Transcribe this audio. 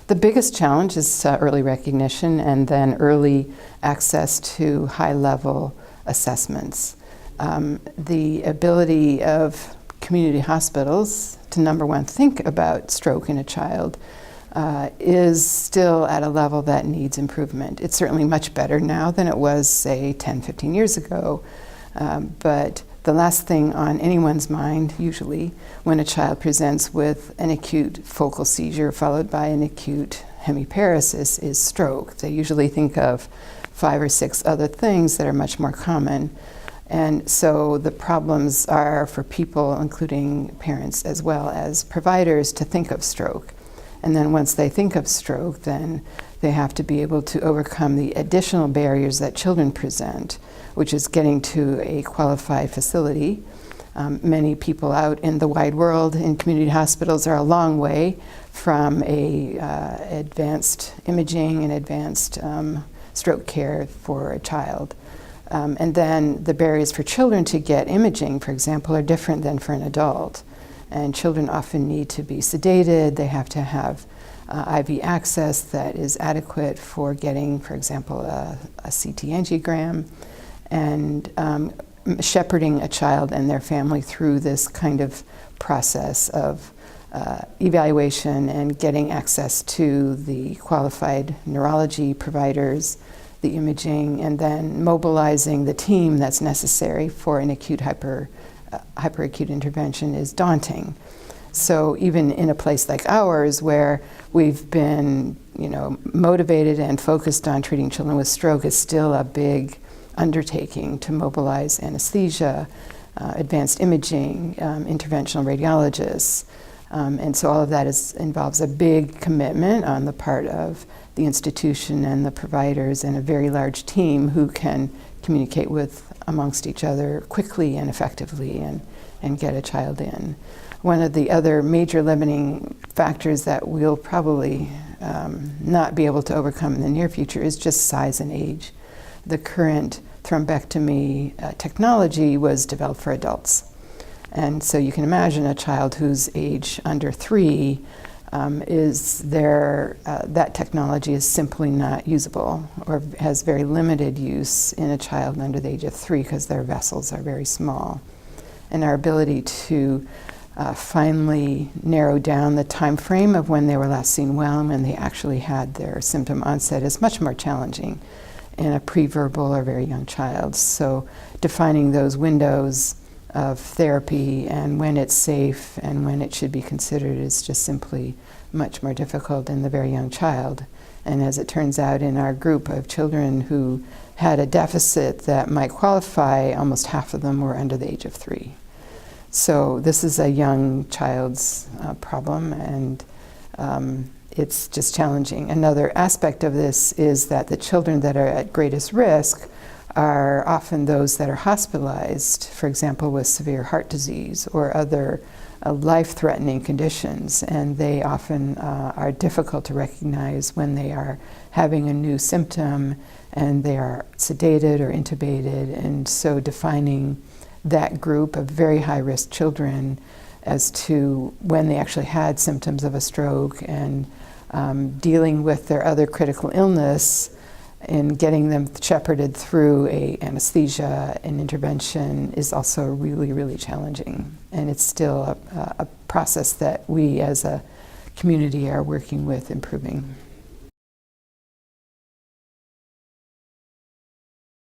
The biggest challenge is early recognition and then early access to high-level assessments. The ability of community hospitals to, number one, think about stroke in a child is still at a level that needs improvement. It's certainly much better now than it was, say, 10, 15 years ago. But the last thing on anyone's mind, usually, when a child presents with an acute focal seizure followed by an acute hemiparesis is stroke. They usually think of 5 or 6 other things that are much more common. And so the problems are for people, including parents as well as providers, to think of stroke. And then once they think of stroke, then they have to be able to overcome the additional barriers that children present, which is getting to a qualified facility. Many people out in the wide world in community hospitals are a long way from advanced imaging and advanced stroke care for a child. And then the barriers for children to get imaging, for example, are different than for an adult. And children often need to be sedated. They have to have IV access that is adequate for getting, for example, a CT angiogram, and shepherding a child and their family through this kind of process of evaluation and getting access to the qualified neurology providers, the imaging, and then mobilizing the team that's necessary for an acute hyperacute intervention is daunting. So even in a place like ours, where we've been, motivated and focused on treating children with stroke, it's still a big undertaking to mobilize anesthesia, advanced imaging, interventional radiologists. And so all of that involves a big commitment on the part of the institution and the providers and a very large team who can communicate amongst each other quickly and effectively and get a child in. One of the other major limiting factors that we'll probably not be able to overcome in the near future is just size and age. The current thrombectomy technology was developed for adults. And so you can imagine a child whose age under 3 that technology is simply not usable or has very limited use in a child under the age of 3 because their vessels are very small. And our ability to finally narrow down the time frame of when they were last seen well and when they actually had their symptom onset is much more challenging in a pre-verbal or very young child. So defining those windows of therapy and when it's safe and when it should be considered is just simply much more difficult in the very young child. And as it turns out, in our group of children who had a deficit that might qualify, almost half of them were under the age of 3. So this is a young child's problem, and it's just challenging. Another aspect of this is that the children that are at greatest risk are often those that are hospitalized, for example, with severe heart disease or other life-threatening conditions, and they often are difficult to recognize when they are having a new symptom and they are sedated or intubated, and so defining that group of very high-risk children as to when they actually had symptoms of a stroke and dealing with their other critical illness and getting them shepherded through anesthesia and intervention is also really, really challenging. And it's still a process that we as a community are working with improving.